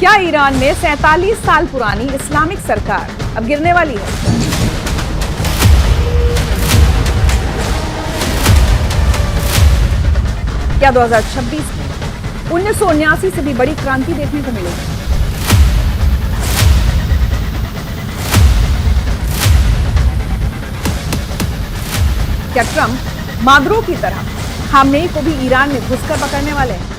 क्या ईरान में 47 साल पुरानी इस्लामिक सरकार अब गिरने वाली है? क्या 2026 में 1979 से भी बड़ी क्रांति देखने को मिलेगी? क्या ट्रंप मादुरो की तरह खामनेई को भी ईरान में घुसकर पकड़ने वाले हैं?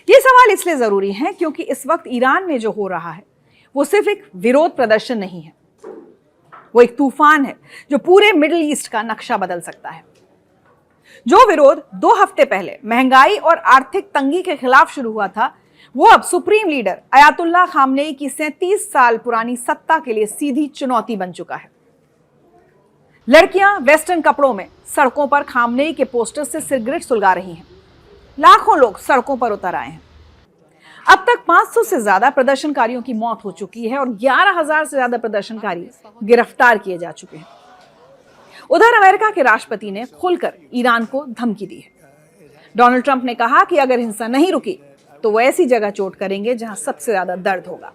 ये सवाल इसलिए जरूरी है क्योंकि इस वक्त ईरान में जो हो रहा है वो सिर्फ एक विरोध प्रदर्शन नहीं है, वो एक तूफान है जो पूरे मिडिल ईस्ट का नक्शा बदल सकता है। जो विरोध 2 हफ्ते पहले महंगाई और आर्थिक तंगी के खिलाफ शुरू हुआ था, वो अब सुप्रीम लीडर अयातुल्लाह खामनेई की 37 साल पुरानी सत्ता के लिए सीधी चुनौती बन चुका है। लड़कियां वेस्टर्न कपड़ों में सड़कों पर खामनेई के पोस्टर से सिगरेट सुलगा रही हैं। लाखों लोग सड़कों पर उतर आए हैं। अब तक 500 से ज्यादा प्रदर्शनकारियों की मौत हो चुकी है और 11,000 से ज्यादा प्रदर्शनकारी गिरफ्तार किए जा चुके हैं। उधर अमेरिका के राष्ट्रपति ने खुलकर ईरान को धमकी दी है। डोनाल्ड ट्रंप ने कहा कि अगर हिंसा नहीं रुकी तो वो ऐसी जगह चोट करेंगे जहां सबसे ज्यादा दर्द होगा।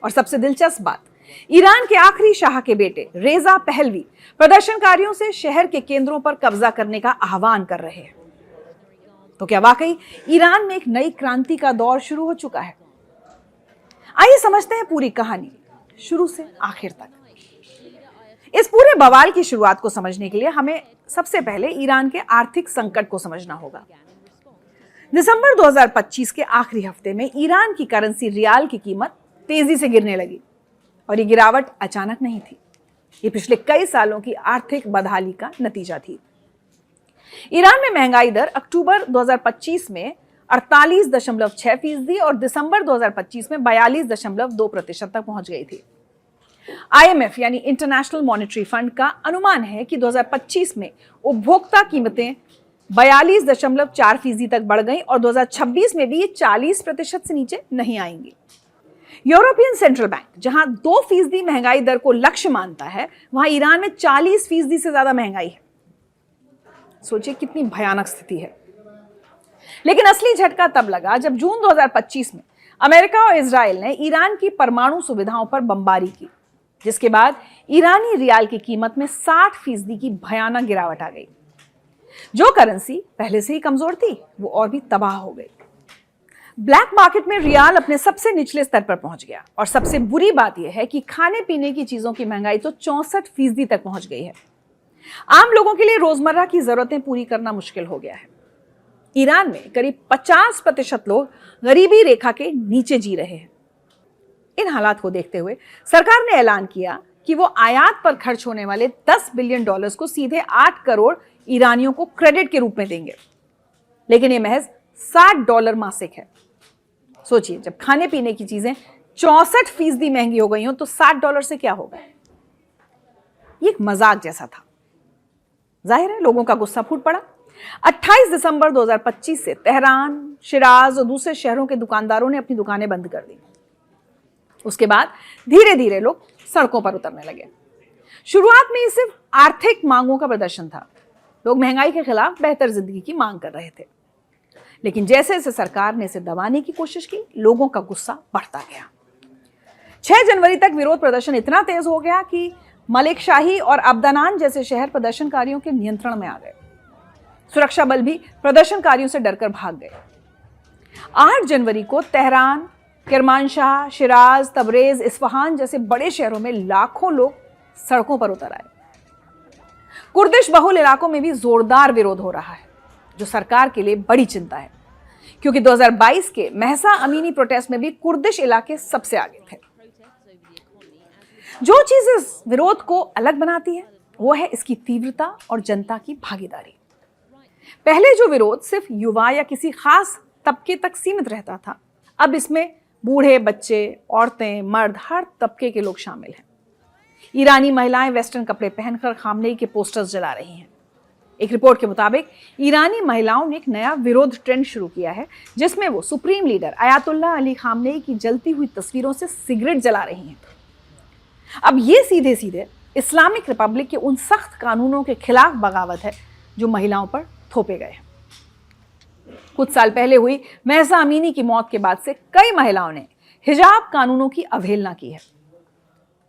और सबसे दिलचस्प बात, ईरान के आखिरी शाह के बेटे रेजा पहलवी प्रदर्शनकारियों से शहर के केंद्रों पर कब्जा करने का आह्वान कर रहे हैं। तो क्या वाकई ईरान में एक नई क्रांति का दौर शुरू हो चुका है? आइए समझते हैं पूरी कहानी शुरू से आखिर तक। इस पूरे बवाल की शुरुआत को समझने के लिए हमें सबसे पहले ईरान के आर्थिक संकट को समझना होगा। दिसंबर 2025 के आखिरी हफ्ते में ईरान की करेंसी रियाल की कीमत तेजी से गिरने लगी और ये गिरावट अचानक नहीं थी। ये पिछले कई सालों की आर्थिक बदहाली का नतीजा थी। ईरान में महंगाई दर अक्टूबर 2025 में 48.6% और दिसंबर 2025 में 42.2% तक पहुंच गई थी। IMF यानी इंटरनेशनल मॉनेटरी फंड का अनुमान है कि 2025 में उपभोक्ता कीमतें 42.4% तक बढ़ गई और 2026 में भी ये 40% से नीचे नहीं आएंगी। यूरोपियन सेंट्रल बैंक जहां 2% महंगाई दर को लक्ष्य मानता है, वहां ईरान में 40% से ज्यादा महंगाई है। सोचिए कितनी भयानक स्थिति है। लेकिन असली झटका तब लगा जब जून 2025 में अमेरिका और इजराइल ने ईरान की परमाणु सुविधाओं पर बमबारी की, जिसके बाद ईरानी रियाल की कीमत में 60% की भयानक गिरावट आ गई। जो करेंसी पहले से ही कमजोर थी वो और भी तबाह हो गई। ब्लैक मार्केट में रियाल अपने सबसे निचले स्तर पर पहुंच गया और सबसे बुरी बात यह है कि खाने पीने की चीजों की महंगाई तो 64% तक पहुंच गई है। आम लोगों के लिए रोजमर्रा की जरूरतें पूरी करना मुश्किल हो गया है। ईरान में करीब 50% लोग गरीबी रेखा के नीचे जी रहे हैं। इन हालात को देखते हुए सरकार ने ऐलान किया कि वो आयात पर खर्च होने वाले $10 बिलियन को सीधे 8 करोड़ ईरानियों को क्रेडिट के रूप में देंगे। लेकिन ये महज $60 मासिक है। सोचिए, जब खाने पीने की चीजें 64% महंगी हो गई हो तो $60 से क्या होगा? ये एक मजाक जैसा था। जाहिर है लोगों का गुस्सा फूट पड़ा। 28 दिसंबर 2025 से तेहरान, शिराज और दूसरे शहरों के दुकानदारों ने अपनी दुकानें बंद कर दी। उसके बाद धीरे धीरे लोग सड़कों पर उतरने लगे। शुरुआत में ये सिर्फ आर्थिक मांगों का प्रदर्शन था। लोग महंगाई के खिलाफ बेहतर जिंदगी की मांग कर रहे थे। लेकिन जैसे जैसे सरकार ने इसे दबाने की कोशिश की, लोगों का गुस्सा बढ़ता गया। 6 जनवरी तक विरोध प्रदर्शन इतना तेज हो गया कि मलिक शाही और अब्दानान जैसे शहर प्रदर्शनकारियों के नियंत्रण में आ गए। सुरक्षा बल भी प्रदर्शनकारियों से डरकर भाग गए। 8 जनवरी को Tehran, Kermanshah, Shiraz, Tabriz, Isfahan जैसे बड़े शहरों में लाखों लोग सड़कों पर उतर आए। कुर्दिश बहुल इलाकों में भी जोरदार विरोध हो रहा है, जो सरकार के लिए बड़ी चिंता है, क्योंकि 2022 के महसा अमीनी प्रोटेस्ट में भी कुर्दिश इलाके सबसे आगे थे। जो चीज इस विरोध को अलग बनाती है वो है इसकी तीव्रता और जनता की भागीदारी। पहले जो विरोध सिर्फ युवा या किसी खास तबके तक सीमित रहता था, अब इसमें बूढ़े, बच्चे, औरतें, मर्द, हर तबके के लोग शामिल हैं। ईरानी महिलाएं वेस्टर्न कपड़े पहनकर खामनेई के पोस्टर्स जला रही हैं। एक रिपोर्ट के मुताबिक ईरानी महिलाओं ने एक नया विरोध ट्रेंड शुरू किया है, जिसमें वो supreme leader Ayatollah Ali Khamenei की जलती हुई तस्वीरों से सिगरेट जला रही हैं। अब ये सीधे सीधे इस्लामिक रिपब्लिक के उन सख्त कानूनों के खिलाफ बगावत है जो महिलाओं पर थोपे गए हैं। कुछ साल पहले हुई महसा अमीनी की मौत के बाद से कई महिलाओं ने हिजाब कानूनों की अवहेलना की है।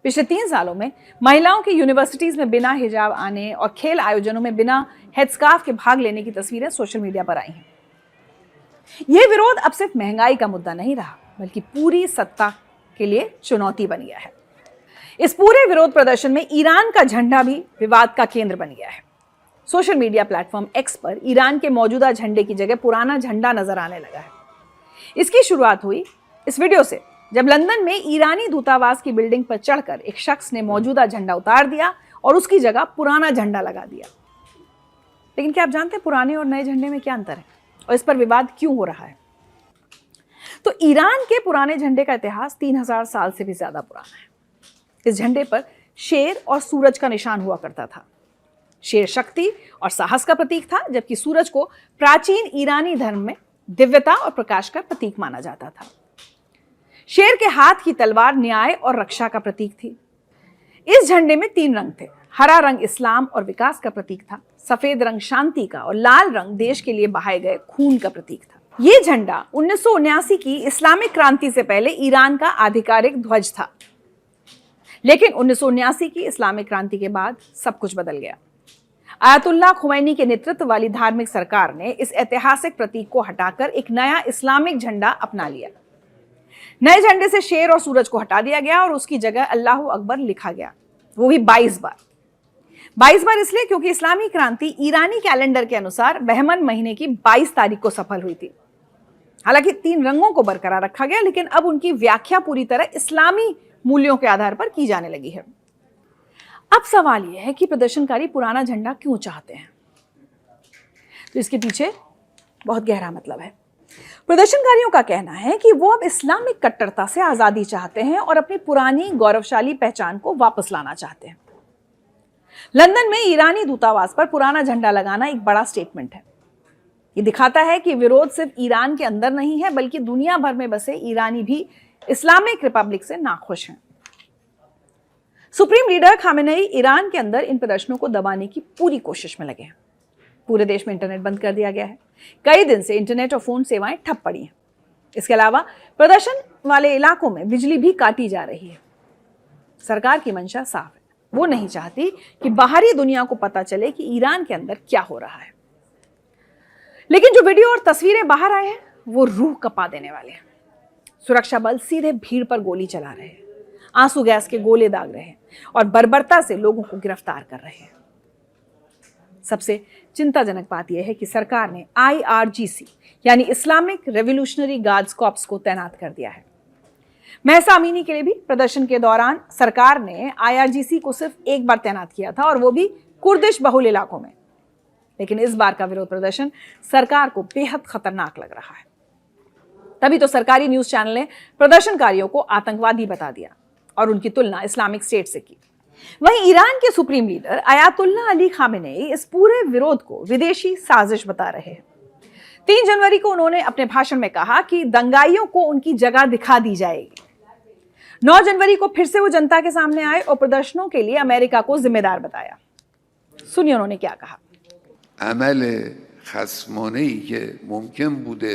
पिछले 3 सालों में महिलाओं की यूनिवर्सिटीज में बिना हिजाब आने और खेल आयोजनों में बिना हेडस्कार्फ के भाग लेने की तस्वीरें सोशल मीडिया पर आई हैं। यह विरोध अब सिर्फ महंगाई का मुद्दा नहीं रहा, बल्कि पूरी सत्ता के लिए चुनौती बन गया है। इस पूरे विरोध प्रदर्शन में ईरान का झंडा भी विवाद का केंद्र बन गया है। सोशल मीडिया प्लेटफॉर्म एक्स पर ईरान के मौजूदा झंडे की जगह पुराना झंडा नजर आने लगा है। इसकी शुरुआत हुई इस वीडियो से, जब लंदन में ईरानी दूतावास की बिल्डिंग पर चढ़कर एक शख्स ने मौजूदा झंडा उतार दिया और उसकी जगह पुराना झंडा लगा दिया। लेकिन क्या आप जानते हैं पुराने और नए झंडे में क्या अंतर है और इस पर विवाद क्यों हो रहा है? तो ईरान के पुराने झंडे का इतिहास 3000 साल से भी ज्यादा पुराना है। इस झंडे पर शेर और सूरज का निशान हुआ करता था। शेर शक्ति और साहस का प्रतीक था, जबकि सूरज को प्राचीन ईरानी धर्म में दिव्यता और प्रकाश का प्रतीक माना जाता था। शेर के हाथ की तलवार न्याय और रक्षा का प्रतीक थी। इस झंडे में 3 रंग थे। हरा रंग इस्लाम और विकास का प्रतीक था, सफेद रंग शांति का और लाल रंग देश के लिए बहाए गए खून का प्रतीक था। यह झंडा 1979 की इस्लामिक क्रांति से पहले ईरान का आधिकारिक ध्वज था, लेकिन 1979 की इस्लामिक क्रांति के बाद सब कुछ बदल गया। आयतुल्लाह खुमैनी के नेतृत्व वाली धार्मिक सरकार ने इस ऐतिहासिक प्रतीक को हटाकर एक नया इस्लामिक झंडा अपना लिया। नए झंडे से शेर और सूरज को हटा दिया गया और उसकी जगह अल्लाहू अकबर लिखा गया, वो भी 22 बार। 22 बार इसलिए क्योंकि इस्लामी क्रांति ईरानी कैलेंडर के अनुसार बहमन महीने की 22 तारीख को सफल हुई थी। हालांकि 3 रंगों को बरकरार रखा गया, लेकिन अब उनकी व्याख्या पूरी तरह इस्लामी मूल्यों के आधार पर की जाने लगी है। अब सवाल यह है कि प्रदर्शनकारी पुराना झंडा क्यों चाहते हैं? तो इसके पीछे बहुत गहरा मतलब है। प्रदर्शनकारियों का कहना है कि वो अब इस्लामिक कट्टरता से आजादी चाहते हैं और अपनी पुरानी गौरवशाली पहचान को वापस लाना चाहते हैं। लंदन में ईरानी दूतावास पर पुराना झंडा लगाना एक बड़ा स्टेटमेंट है। ये दिखाता है कि विरोध सिर्फ ईरान के अंदर नहीं है, बल्कि दुनिया भर में बसे ईरानी भी इस्लामिक रिपब्लिक से नाखुश हैं। सुप्रीम लीडर खामेनेई ईरान के अंदर इन प्रदर्शनों को दबाने की पूरी कोशिश में लगे हैं। पूरे देश में इंटरनेट बंद कर दिया गया है। कई दिन से इंटरनेट और फोन सेवाएं ठप पड़ी हैं। इसके अलावा प्रदर्शन वाले इलाकों में बिजली भी काटी जा रही है। सरकार की मंशा साफ है, वो नहीं चाहती कि बाहरी दुनिया को पता चले कि ईरान के अंदर क्या हो रहा है। लेकिन जो वीडियो और तस्वीरें बाहर आए हैं वो रूह कपा देने वाले हैं। सुरक्षा बल सीधे भीड़ पर गोली चला रहे हैं, आंसू गैस के गोले दाग रहे हैं और बर्बरता से लोगों को गिरफ्तार कर रहे हैं। सबसे चिंताजनक बात यह है कि सरकार ने IRGC यानी इस्लामिक रेवोल्यूशनरी गार्ड्स कॉर्प्स को तैनात कर दिया है। महसा अमीनी के लिए भी प्रदर्शन के दौरान सरकार ने IRGC को सिर्फ एक बार तैनात किया था, और वो भी कुर्दिश बहुल इलाकों में। लेकिन इस बार का विरोध प्रदर्शन सरकार को बेहद खतरनाक लग रहा है। तभी तो सरकारी न्यूज चैनल ने प्रदर्शनकारियों को आतंकवादी बता दिया और उनकी तुलना इस्लामिक स्टेट से की। वहीं ईरान के supreme leader Ayatollah Ali Khamenei इस पूरे विरोध को विदेशी साजिश बता रहे हैं। 3 जनवरी को उन्होंने अपने भाषण में कहा कि दंगाइयों को उनकी जगह दिखा दी जाएगी। 9 जनवरी को फिर से वो जनता के सामने आए और प्रदर्शनों के लिए अमेरिका को जिम्मेदार बताया। सुनिए उन्होंने क्या कहा। अमल खसमानेई के मुमकिन बूदे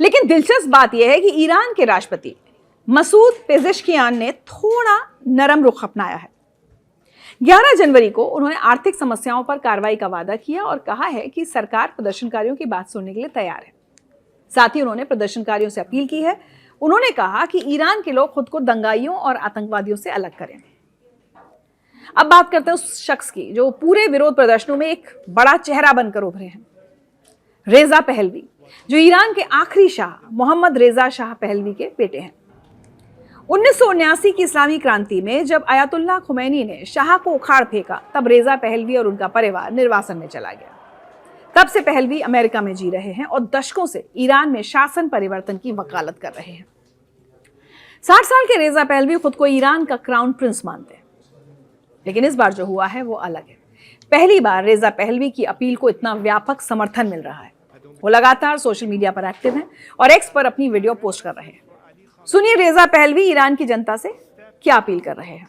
लेकिन दिलचस्प बात यह है कि ईरान के राष्ट्रपति मसूद पेजेश्कियान ने थोड़ा नरम रुख अपनाया है। 11 जनवरी को उन्होंने आर्थिक समस्याओं पर कार्रवाई का वादा किया और कहा है कि सरकार प्रदर्शनकारियों की बात सुनने के लिए तैयार है। साथ ही उन्होंने प्रदर्शनकारियों से अपील की है। उन्होंने कहा कि ईरान के लोग खुद को दंगाइयों और आतंकवादियों से अलग करें। अब बात करते हैं उस शख्स की जो पूरे विरोध प्रदर्शनों में एक बड़ा चेहरा बनकर उभरे हैं, रेजा पहलवी, जो ईरान के आखिरी शाह मोहम्मद रेजा शाह पहलवी के बेटे हैं। 1979 की इस्लामी क्रांति में जब आयतुल्लाह खुमैनी ने शाह को उखाड़ फेंका, तब रेजा पहलवी और उनका परिवार निर्वासन में चला गया। तब से पहलवी अमेरिका में जी रहे हैं और दशकों से ईरान में शासन परिवर्तन की वकालत कर रहे हैं। 60 साल के रेजा पहलवी खुद को ईरान का क्राउन प्रिंस मानते हैं, लेकिन इस बार जो हुआ है वो अलग है। पहली बार रेजा पहलवी की अपील को इतना व्यापक समर्थन मिल रहा है। वो लगातार सोशल मीडिया पर एक्टिव हैं और एक्स पर अपनी वीडियो पोस्ट कर रहे हैं। सुनिए रेजा पहलवी ईरान की जनता से क्या अपील कर रहे हैं।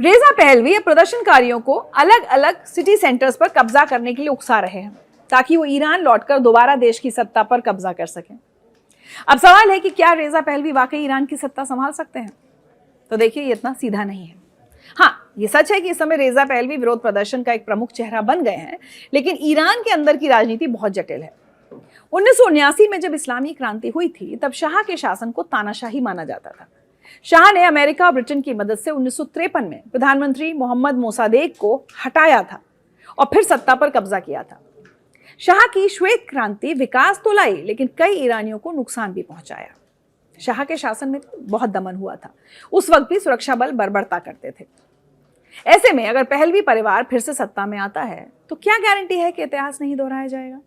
रेजा पहलवी प्रदर्शनकारियों को अलग अलग सिटी सेंटर्स पर कब्जा करने के लिए उकसा रहे हैं ताकि वो ईरान लौटकर दोबारा देश की सत्ता पर कब्जा कर सकें। अब सवाल है कि क्या रेजा पहलवी वाकई ईरान की सत्ता संभाल सकते हैं? तो देखिए, ये इतना सीधा नहीं है। हाँ, ये सच है कि इस समय रेजा पहलवी विरोध प्रदर्शन का एक प्रमुख चेहरा बन गए हैं, लेकिन ईरान के अंदर की राजनीति बहुत जटिल है। 1979 में जब इस्लामी क्रांति हुई थी, तब शाह के शासन को तानाशाही माना जाता था। शाह ने अमेरिका और ब्रिटेन की मदद से 1953 में प्रधानमंत्री मोहम्मद मोसादेक को हटाया था और फिर सत्ता पर कब्जा किया था। शाह की श्वेत क्रांति विकास तो लाई, लेकिन कई ईरानियों को नुकसान भी पहुंचाया। शाह के शासन में बहुत दमन हुआ था। उस वक्त भी सुरक्षा बल बर्बरता करते थे। ऐसे में अगर पहलवी परिवार फिर से सत्ता में आता है, तो क्या गारंटी है कि इतिहास नहीं दोहराया जाएगा?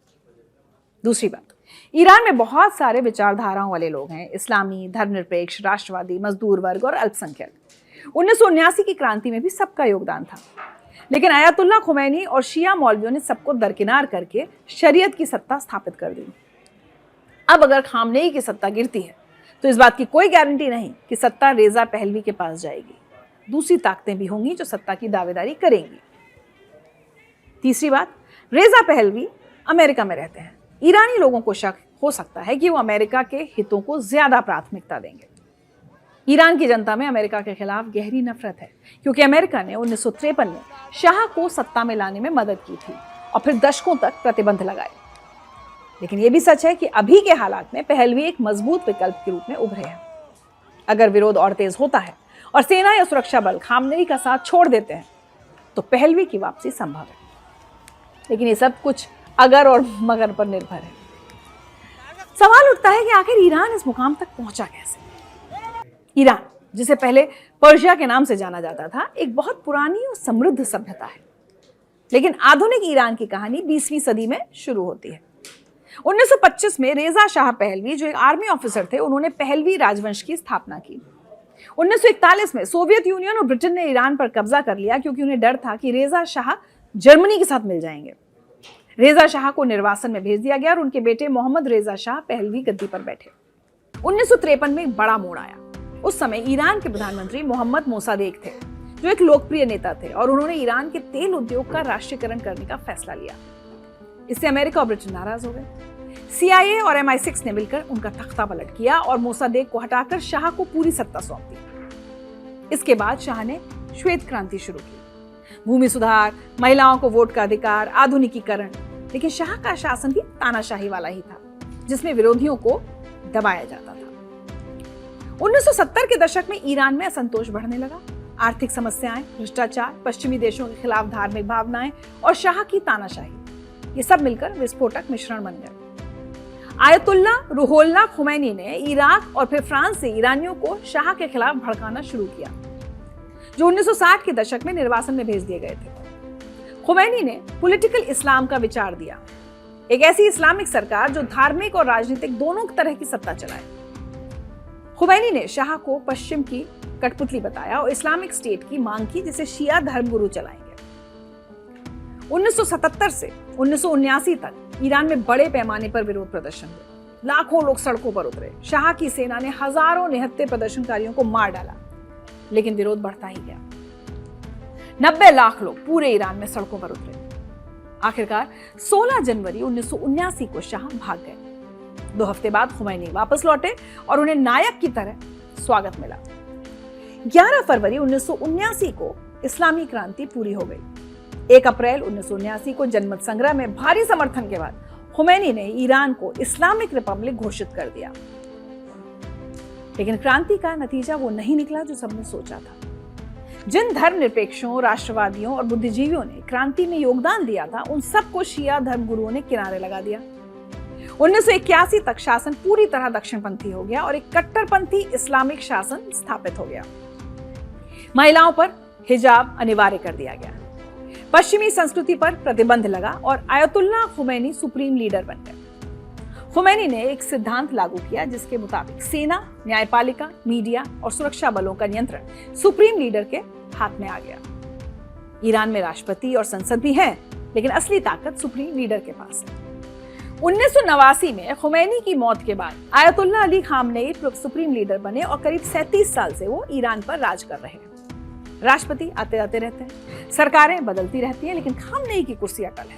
दूसरी बात, ईरान में बहुत सारे विचारधाराओं वाले लोग हैं, इस्लामी, धर्मनिरपेक्ष, राष्ट्रवादी, मजदूर वर्ग और अल्पसंख्यक। 1979 की क्रांति में भी सबका योगदान था, लेकिन आयतुल्लाह खुमैनी और शिया मौलवियों ने सबको दरकिनार करके शरीयत की सत्ता स्थापित कर दी। अब अगर खामनेई की सत्ता गिरती है, तो इस बात की कोई गारंटी नहीं कि सत्ता रेजा पहलवी के पास जाएगी। दूसरी ताकतें भी होंगी जो सत्ता की दावेदारी करेंगी। तीसरी बात, रेजा पहलवी अमेरिका में रहते हैं। ईरानी लोगों को शक हो सकता है कि वो अमेरिका के हितों को ज्यादा प्राथमिकता देंगे। ईरान की जनता में अमेरिका के खिलाफ गहरी नफरत है, क्योंकि अमेरिका ने 1953 में शाह को सत्ता में लाने में मदद की थी और फिर दशकों तक प्रतिबंध लगाए। लेकिन यह भी सच है कि अभी के हालात में पहलवी एक मजबूत विकल्प के रूप में उभरे हैं। अगर विरोध और तेज होता है और सेना या सुरक्षा बल खामनेई का साथ छोड़ देते हैं, तो पहलवी की वापसी संभव है। लेकिन ये सब कुछ अगर और मगर पर निर्भर है। सवाल उठता है कि आखिर ईरान इस मुकाम तक पहुंचा कैसे? ईरान, जिसे पहले पर्शिया के नाम से जाना जाता था, एक बहुत पुरानी और समृद्ध सभ्यता है। लेकिन आधुनिक ईरान की कहानी 20वीं सदी में शुरू होती है। 1925 में रेजा शाह पहलवी, जो एक आर्मी ऑफिसर थे, उन्होंने पहलवी राजवंश की स्थापना की। 1941 में सोवियत यूनियन और ब्रिटेन ने ईरान पर कब्जा कर लिया, क्योंकि उन्हें डर था कि रेजा शाह जर्मनी के साथ मिल जाएंगे। रेजा शाह को निर्वासन में भेज दिया गया और उनके बेटे मोहम्मद रेजा शाह पहलवी गद्दी पर बैठे। 1953 में एक बड़ा मोड़ आया। उस समय ईरान के प्रधानमंत्री मोहम्मद मोसादेक थे, जो एक लोकप्रिय नेता थे, और उन्होंने ईरान के तेल उद्योग का राष्ट्रीयकरण करने का फैसला लिया। इससे अमेरिका और ब्रिटेन नाराज हो गए। CIA और MI6 ने मिलकर उनका तख्ता पलट किया और मोसादेक को हटाकर शाह को पूरी सत्ता सौंप दी। इसके बाद शाह ने श्वेत क्रांति शुरू की। भूमि सुधार, महिलाओं को वोट का अधिकार, आधुनिकीकरण। लेकिन शाह का शासन भी तानाशाही वाला ही था, जिसमें विरोधियों को दबाया जाता था। 1970 के दशक में ईरान में असंतोष बढ़ने लगा। आर्थिक समस्याएं, भ्रष्टाचार, पश्चिमी देशों के खिलाफ धार्मिक भावनाएं और शाह की तानाशाही, ये सब मिलकर विस्फोटक मिश्रण बन गए। आयतुल्लाह रुहोल्लाह खुमैनी ने इराक और फिर फ्रांस से ईरानियों को शाह के खिलाफ भड़काना शुरू किया, जो 1960 के दशक में निर्वासन में भेज दिए गए थे। खुमैनी ने पॉलिटिकल इस्लाम का विचार दिया, एक ऐसी इस्लामिक सरकार जो धार्मिक और राजनीतिक दोनों तरह की सत्ता चलाए। खुमैनी ने शाह को पश्चिम की कठपुतली बताया और इस्लामिक स्टेट की मांग की, जिसे शिया धर्मगुरु चलाएंगे। 1977 से 1979 तक ईरान में बड़े पैमाने पर विरोध प्रदर्शन हुए। लाखों लोग सड़कों पर उतरे। शाह की सेना ने हजारों निहत्थे प्रदर्शनकारियों को मार डाला, लेकिन विरोध बढ़ता ही गया। 90 लाख लोग पूरे ईरान में सड़कों पर उतरे। आखिरकार 16 जनवरी 1979 को शाह भाग गए। 2 हफ्ते बाद खुमैनी वापस लौटे और उन्हें नायक की तरह स्वागत मिला। 11 फरवरी 1979 को इस्लामी क्रांति पूरी हो गई। 1 अप्रैल 1979 को जनमत संग्रह में भारी समर्थन के बाद खुमैनी ने ईरान को इस्लामिक रिपब्लिक घोषित कर दिया। लेकिन क्रांति का नतीजा वो नहीं निकला जो सबने सोचा था। जिन धर्मनिरपेक्षों, राष्ट्रवादियों और बुद्धिजीवियों ने क्रांति में योगदान दिया था, उन सबको शिया धर्मगुरुओं ने किनारे लगा दिया। 1981 तक शासन पूरी तरह दक्षिणपंथी हो गया और एक कट्टरपंथी इस्लामिक शासन स्थापित हो गया। महिलाओं पर हिजाब अनिवार्य कर दिया गया। पश्चिमी संस्कृति पर प्रतिबंध लगा और आयतुल्लाह खुमैनी सुप्रीम लीडर बन गए। खुमैनी ने एक सिद्धांत लागू किया जिसके मुताबिक सेना, न्यायपालिका, मीडिया और सुरक्षा बलों का नियंत्रण सुप्रीम लीडर के हाथ में आ गया। ईरान में राष्ट्रपति और संसद भी है, लेकिन असली ताकत सुप्रीम लीडर के पास है। 1989 में खुमैनी की मौत के बाद Ayatollah Ali Khamenei supreme leader बने और करीब 37 साल से वो ईरान पर राज कर रहे हैं। राष्ट्रपति आते जाते रहते हैं, सरकारें बदलती रहती हैं, लेकिन खामनेई की कुर्सी अटल है।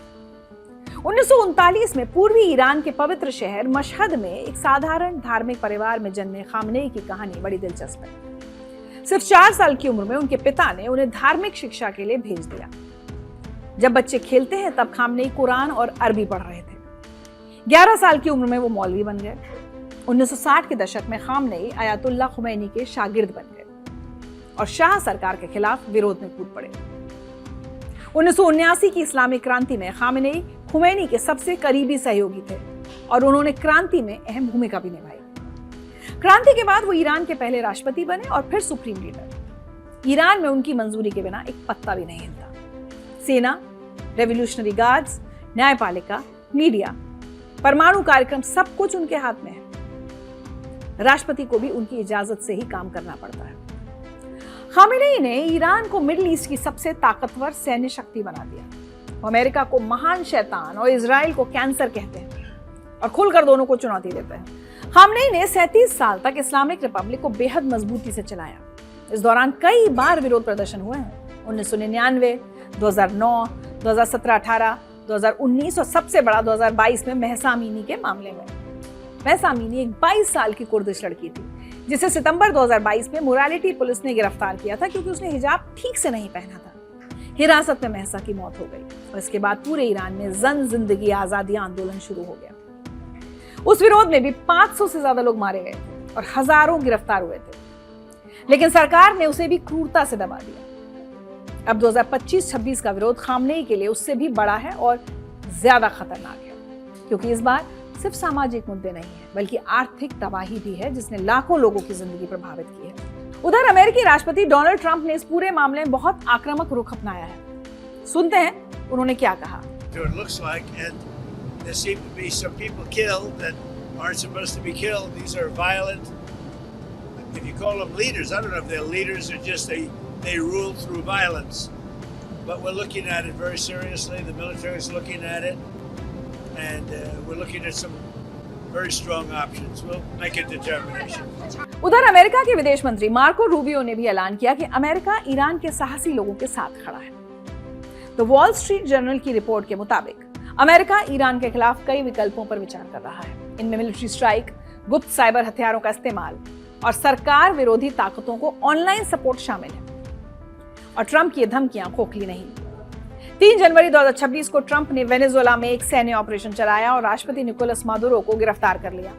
1939 में पूर्वी ईरान के पवित्र शहर मशहद में एक साधारण धार्मिक परिवार में जन्मे खामनेई की कहानी बड़ी दिलचस्प है। सिर्फ 4 साल की उम्र में उनके पिता ने उन्हें धार्मिक शिक्षा के लिए भेज दिया। जब बच्चे खेलते हैं तब खामनेई कुरान और अरबी पढ़ रहे थे। 11 साल की उम्र में वो मौलवी बन गए। 1960 के दशक में खामनेई आयतुल्लाह खुमैनी के शागिर्द बन गए और शाह सरकार के खिलाफ विरोध में कूद पड़े। 1979 की इस्लामिक क्रांति में खामनेई खुमैनी के सबसे करीबी सहयोगी थे और उन्होंने क्रांति में अहम भूमिका भी निभाई। क्रांति के बाद वो ईरान के पहले राष्ट्रपति बने और फिर सुप्रीम लीडर। ईरान में उनकी मंजूरी के बिना एक पत्ता भी नहीं हिलता। सेना, रेवोल्यूशनरी गार्ड्स, न्यायपालिका, मीडिया, परमाणु कार्यक्रम सब कुछ उनके हाथ में है। राष्ट्रपति को भी उनकी इजाजत से ही काम करना पड़ता है। खामेनेई ने ईरान को मिडिल ईस्ट की सबसे ताकतवर सैन्य शक्ति बना दिया। वो अमेरिका को महान शैतान और इजराइल को कैंसर कहते हैं और खुलकर दोनों को चुनौती देते हैं। खामेनेई ने 37 साल तक इस्लामिक रिपब्लिक को बेहद मजबूती से चलाया। इस दौरान कई बार विरोध प्रदर्शन हुए हैं। 1999, 2009, 2017-18, 2019 और सबसे बड़ा 2022 में महसा अमीनी के मामले में। महसा अमीनी एक 22 साल की कुर्दिश लड़की थी जिसे सितंबर 2022 में मोरालिटी पुलिस ने गिरफ्तार किया था क्योंकि उसने हिजाब ठीक से नहीं पहना था। हिरासत में महसा की मौत हो गई और इसके बाद पूरे ईरान में जन जिंदगी आजादी आंदोलन शुरू हो गया। उस विरोध में भी 500 से ज्यादा लोग मारे गए थे और हजारों गिरफ्तार हुए थे, लेकिन सरकार ने उसे भी क्रूरता से दबा दिया। अब 2025-26 का विरोध खामनेई के लिए उससे भी बड़ा है और ज्यादा खतरनाक है, क्योंकि इस बार सिर्फ सामाजिक मुद्दे नहीं है बल्कि आर्थिक तबाही भी है जिसने लाखों लोगों की जिंदगी प्रभावित की है। उधर अमेरिकी राष्ट्रपति डोनाल्ड ट्रंप ने इस पूरे मामले में बहुत आक्रामक रुख अपनाया है। सुनते हैं उन्होंने क्या कहा। They rule through violence, but we're looking at it very seriously. The military is looking at it, and we're looking at some very strong options. We'll make a determination. उधर अमेरिका के विदेश मंत्री मार्को रूबियो ने भी ऐलान किया कि America Iran के साहसी लोगों के साथ खड़ा है। द वॉल स्ट्रीट जर्नल की रिपोर्ट के मुताबिक अमेरिका ईरान के खिलाफ कई विकल्पों पर विचार कर रहा है। इनमें मिलिट्री स्ट्राइक, गुप्त साइबर हथियारों का इस्तेमाल और सरकार विरोधी ताकतों को ऑनलाइन सपोर्ट शामिल है। और ट्रंप की धमकियां खोखली नहीं। 3 जनवरी 2026 को ट्रंप ने वेनेजुएला में एक सैन्य ऑपरेशन चलाया और राष्ट्रपति निकोलस मादुरो को गिरफ्तार कर लिया।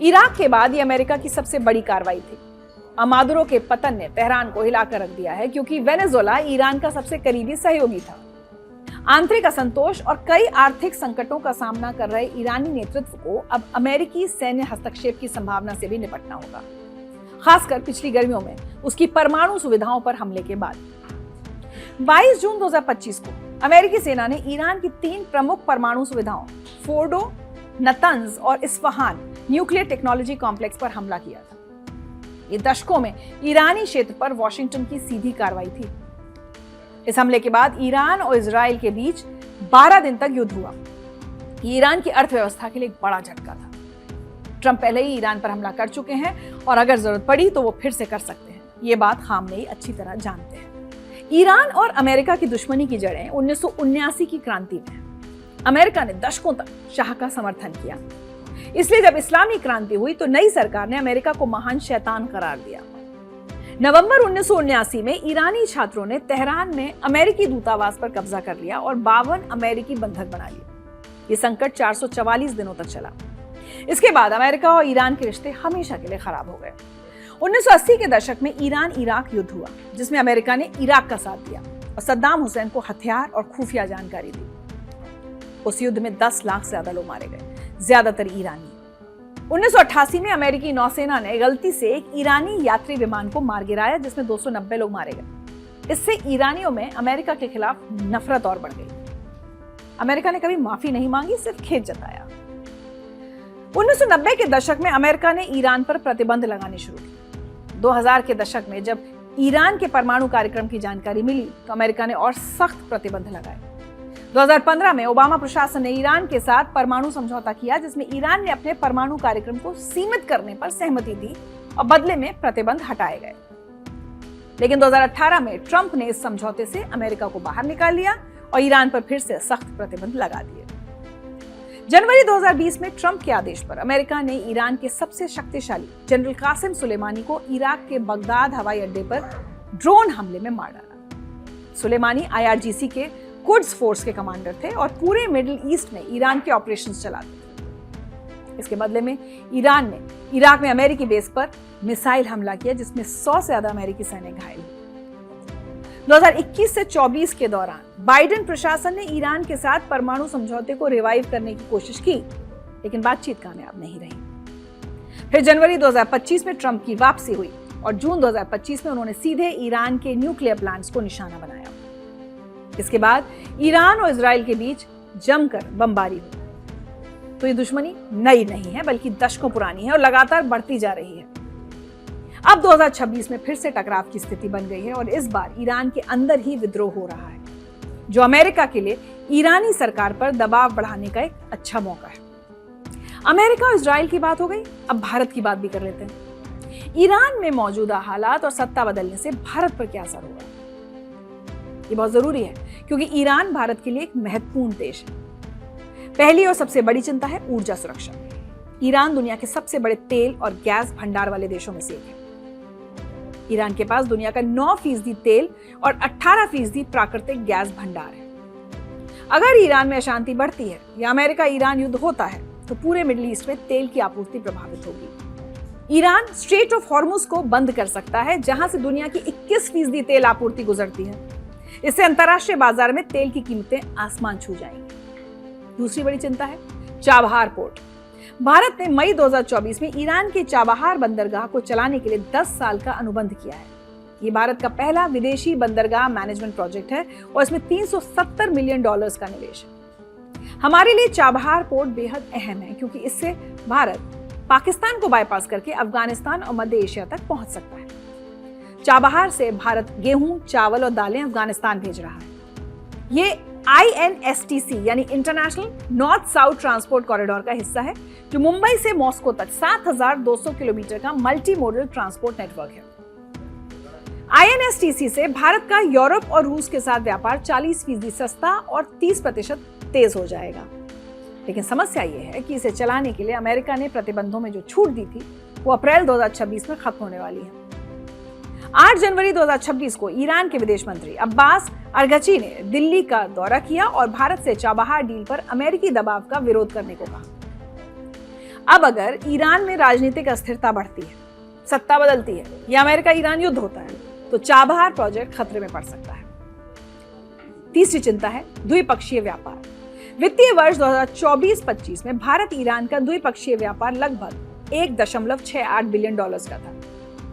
इराक के बाद ये अमेरिका की सबसे बड़ी कार्रवाई थी। मादुरो के पतन ने तेहरान को हिलाकर रख दिया है क्योंकि वेनेजुएला ईरान का सबसे करीबी सहयोगी था। आंतरिक असंतोष और कई आर्थिक संकटों का सामना कर रहे ईरानी नेतृत्व को अब अमेरिकी सैन्य हस्तक्षेप की संभावना से भी निपटना होगा, खासकर पिछली गर्मियों में उसकी परमाणु सुविधाओं पर हमले के बाद। 22 जून 2025 को अमेरिकी सेना ने ईरान की 3 प्रमुख परमाणु सुविधाओं फोर्डो, नतंज और इस्फहान न्यूक्लियर टेक्नोलॉजी कॉम्प्लेक्स पर हमला किया था। ये दशकों में ईरानी क्षेत्र पर वॉशिंगटन की सीधी कार्रवाई थी। इस हमले के बाद ईरान और इजराइल के बीच 12 दिन तक युद्ध हुआ। ये ईरान की अर्थव्यवस्था के लिए एक बड़ा झटका था। ट्रंप पहले ही ईरान पर हमला कर चुके हैं और अगर जरूरत पड़ी तो वो फिर से कर सकते हैं। ये बात खामनेई अच्छी तरह जानते हैं। ईरान और अमेरिका की दुश्मनी की जड़ें 1979 की क्रांति में हैं। अमेरिका ने दशकों तक शाह का समर्थन किया, इसलिए जब इस्लामी क्रांति हुई तो नई सरकार ने अमेरिका को महान शैतान करार दिया। नवंबर 1979 में ईरानी छात्रों ने तेहरान में अमेरिकी दूतावास पर कब्जा कर लिया और 52 अमेरिकी बंधक बना लिए। ये संकट 444 दिनों तक चला। इसके बाद अमेरिका और ईरान के रिश्ते हमेशा के लिए खराब हो गए। 1980 के दशक में ईरान इराक युद्ध हुआ, जिसमें अमेरिका ने इराक का साथ दिया और सद्दाम हुसैन को हथियार और खुफिया जानकारी दी। उस युद्ध में 10 लाख से ज्यादा लोग मारे गए, ज्यादातर ईरानी। 1988 में अमेरिकी नौसेना ने गलती से एक ईरानी यात्री विमान को मार गिराया, जिसमें 290 लोग मारे गए। इससे ईरानियों में अमेरिका के खिलाफ नफरत और बढ़ गई। अमेरिका ने कभी माफी नहीं मांगी, सिर्फ खेद जताया। 1990 के दशक में अमेरिका ने ईरान पर प्रतिबंध लगाने शुरू किए। 2000 के दशक में जब ईरान के परमाणु कार्यक्रम की जानकारी मिली तो अमेरिका ने और सख्त प्रतिबंध लगाए। 2015 में ओबामा प्रशासन ने ईरान के साथ परमाणु समझौता किया, जिसमें ईरान ने अपने परमाणु कार्यक्रम को सीमित करने पर सहमति दी और बदले में प्रतिबंध हटाए गए। लेकिन 2018 में ट्रंप ने इस समझौते से अमेरिका को बाहर निकाल लिया और ईरान पर फिर से सख्त प्रतिबंध लगा दिए। जनवरी 2020 में ट्रंप के आदेश पर अमेरिका ने ईरान के सबसे शक्तिशाली जनरल कासिम सुलेमानी को इराक के बगदाद हवाई अड्डे पर ड्रोन हमले में मार डाला। सुलेमानी IRGC के कुड्स फोर्स के कमांडर थे और पूरे मिडिल ईस्ट में ईरान के ऑपरेशंस चलाते थे। इसके बदले में ईरान ने इराक में अमेरिकी बेस पर मिसाइल हमला किया, जिसमें 100 से ज्यादा अमेरिकी सैनिक घायल हुए। 2021 से 24 के दौरान बाइडेन प्रशासन ने ईरान के साथ परमाणु समझौते को रिवाइव करने की कोशिश की, लेकिन बातचीत कामयाब नहीं रही। फिर जनवरी 2025 में ट्रंप की वापसी हुई और जून 2025 में उन्होंने सीधे ईरान के न्यूक्लियर प्लांट्स को निशाना बनाया। इसके बाद ईरान और इजराइल के बीच जमकर बमबारी हुई। तो ये दुश्मनी नई नहीं है, बल्कि दशकों पुरानी है और लगातार बढ़ती जा रही है। अब 2026 में फिर से टकराव की स्थिति बन गई है और इस बार ईरान के अंदर ही विद्रोह हो रहा है, जो अमेरिका के लिए ईरानी सरकार पर दबाव बढ़ाने का एक अच्छा मौका है। अमेरिका और इजराइल की बात हो गई, अब भारत की बात भी कर लेते हैं। ईरान में मौजूदा हालात और सत्ता बदलने से भारत पर क्या असर होगा, ये बहुत जरूरी है, क्योंकि ईरान भारत के लिए एक महत्वपूर्ण देश है। पहली और सबसे बड़ी चिंता है ऊर्जा सुरक्षा। ईरान दुनिया के सबसे बड़े तेल और गैस भंडार वाले देशों में से एक है। ईरान के पास दुनिया का 9% तेल और 18% प्राकृतिक गैस भंडार है। अगर ईरान में अशांति बढ़ती है या अमेरिका ईरान युद्ध होता है तो पूरे मिडिल ईस्ट में तेल की आपूर्ति प्रभावित होगी। ईरान स्ट्रेट ऑफ हॉर्मुज को बंद कर सकता है, जहां से दुनिया की 21% तेल आपूर्ति गुजरती है। इससे अंतर्राष्ट्रीय बाजार में तेल की कीमतें आसमान छू जाएंगी। दूसरी बड़ी चिंता है चाबहार पोर्ट। भारत ने मई 2024 में ईरान के चाबहार बंदरगाह को चलाने के लिए 10 साल का अनुबंध किया है। ये भारत का पहला विदेशी बंदरगाह मैनेजमेंट प्रोजेक्ट है और इसमें $370 मिलियन का निवेश है। हमारे लिए चाबहार पोर्ट बेहद अहम है, क्योंकि इससे भारत पाकिस्तान को बाईपास करके अफगानिस्तान और मध्य एशिया तक पहुंच सकता है। चाबहार से भारत गेहूं, चावल और दालें अफगानिस्तान भेज रहा है। ये INSTC यानी international north south transport corridor का हिस्सा है, जो मुंबई से मॉस्को तक 7200 किलोमीटर का मल्टी मोडल ट्रांसपोर्ट नेटवर्क है। INSTC से भारत का यूरोप और रूस के साथ व्यापार 40% सस्ता और 30% तेज हो जाएगा। लेकिन समस्या यह है कि इसे चलाने के लिए अमेरिका ने प्रतिबंधों में जो छूट दी थी वो अप्रैल 2026 में खत्म होने वाली है। 8 जनवरी 2026 को ईरान के विदेश मंत्री अब्बास अरगची ने दिल्ली का दौरा किया और भारत से चाबहार डील पर अमेरिकी दबाव का विरोध करने को कहा। अब अगर ईरान में राजनीतिक अस्थिरता बढ़ती है, सत्ता बदलती है या अमेरिका ईरान युद्ध होता है तो चाबहार प्रोजेक्ट खतरे में पड़ सकता है। तीसरी चिंता है द्विपक्षीय व्यापार। वित्तीय वर्ष 2024-25 में भारत ईरान का द्विपक्षीय व्यापार लगभग $1.68 बिलियन का था।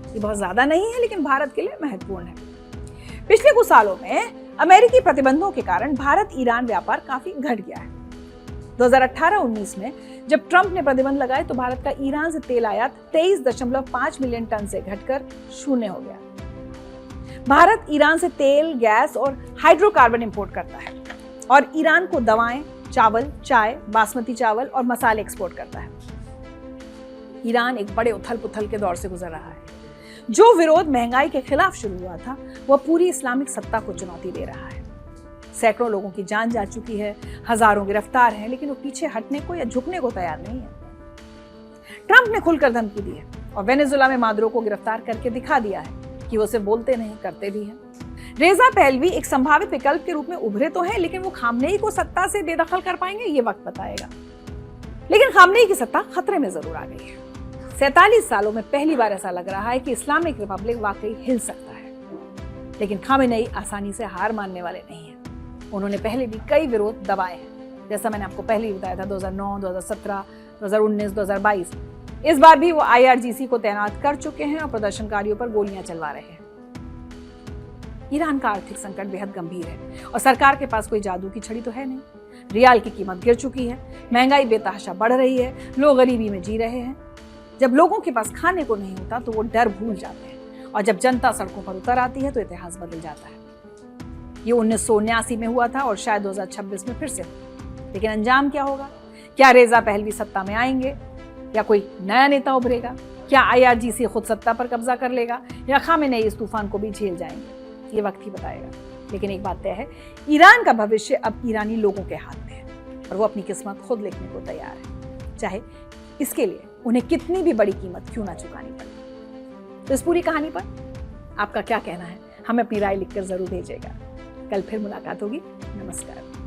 ये बहुत ज्यादा नहीं है, लेकिन भारत के लिए महत्वपूर्ण है। पिछले कुछ सालों में अमेरिकी प्रतिबंधों के कारण भारत ईरान व्यापार काफी घट गया है। 2018-19 में जब ट्रंप ने प्रतिबंध लगाए तो भारत का ईरान से तेल आयात 23.5 मिलियन टन से घटकर 0 हो गया। भारत ईरान से तेल, गैस और हाइड्रोकार्बन इंपोर्ट करता है और ईरान को दवाएं, चावल, चाय, बासमती चावल और मसाले एक्सपोर्ट करता है। ईरान एक बड़े उथल पुथल के दौर से गुजर रहा है। जो विरोध महंगाई के खिलाफ शुरू हुआ था, वह पूरी इस्लामिक सत्ता को चुनौती दे रहा है। सैकड़ों लोगों की जान जा चुकी है, हजारों गिरफ्तार हैं, लेकिन वो पीछे हटने को या झुकने को तैयार नहीं है। ट्रंप ने खुलकर धमकी दी है और वेनेजुएला में मादुरो को गिरफ्तार करके दिखा दिया है कि वो सिर्फ बोलते नहीं, करते भी हैं। रेजा पहलवी एक संभावित विकल्प के रूप में उभरे तो हैं, लेकिन वो खामनेई को सत्ता से बेदखल कर पाएंगे, ये वक्त बताएगा। लेकिन खामनेई की सत्ता खतरे में जरूर आ गई है। 47 सालों में पहली बार ऐसा लग रहा है कि इस्लामिक रिपब्लिक वाकई हिल सकता है। लेकिन खामेनेई आसानी से हार मानने वाले नहीं हैं। उन्होंने पहले भी कई विरोध दबाए हैं, जैसा मैंने आपको पहले ही बताया था, 2009, 2017, 2019, 2022। इस बार भी वो IRGC को तैनात कर चुके हैं और प्रदर्शनकारियों पर गोलियां चलवा रहे हैं। ईरान का आर्थिक संकट बेहद गंभीर है और सरकार के पास कोई जादू की छड़ी तो है नहीं। रियाल की कीमत गिर चुकी है, महंगाई बेतहाशा बढ़ रही है, लोग गरीबी में जी रहे हैं। जब लोगों के पास खाने को नहीं होता तो वो डर भूल जाते हैं, और जब जनता सड़कों पर उतर आती है तो इतिहास बदल जाता है। ये 1979 में हुआ था और शायद 2026 में फिर से हो। लेकिन अंजाम क्या होगा? क्या रेजा पहलवी सत्ता में आएंगे या कोई नया नेता उभरेगा? क्या IRGC खुद सत्ता पर कब्जा कर लेगा या खामेनेई इस तूफान को भी झेल जाएंगे? ये वक्त ही बताएगा। लेकिन एक बात तय है, ईरान का भविष्य अब ईरानी लोगों के हाथ में है और वो अपनी किस्मत खुद लिखने को तैयार है, चाहे इसके लिए उन्हें कितनी भी बड़ी कीमत क्यों ना चुकानी पड़े। तो इस पूरी कहानी पर आपका क्या कहना है? हमें अपनी राय लिखकर जरूर भेजिएगा। कल फिर मुलाकात होगी। नमस्कार।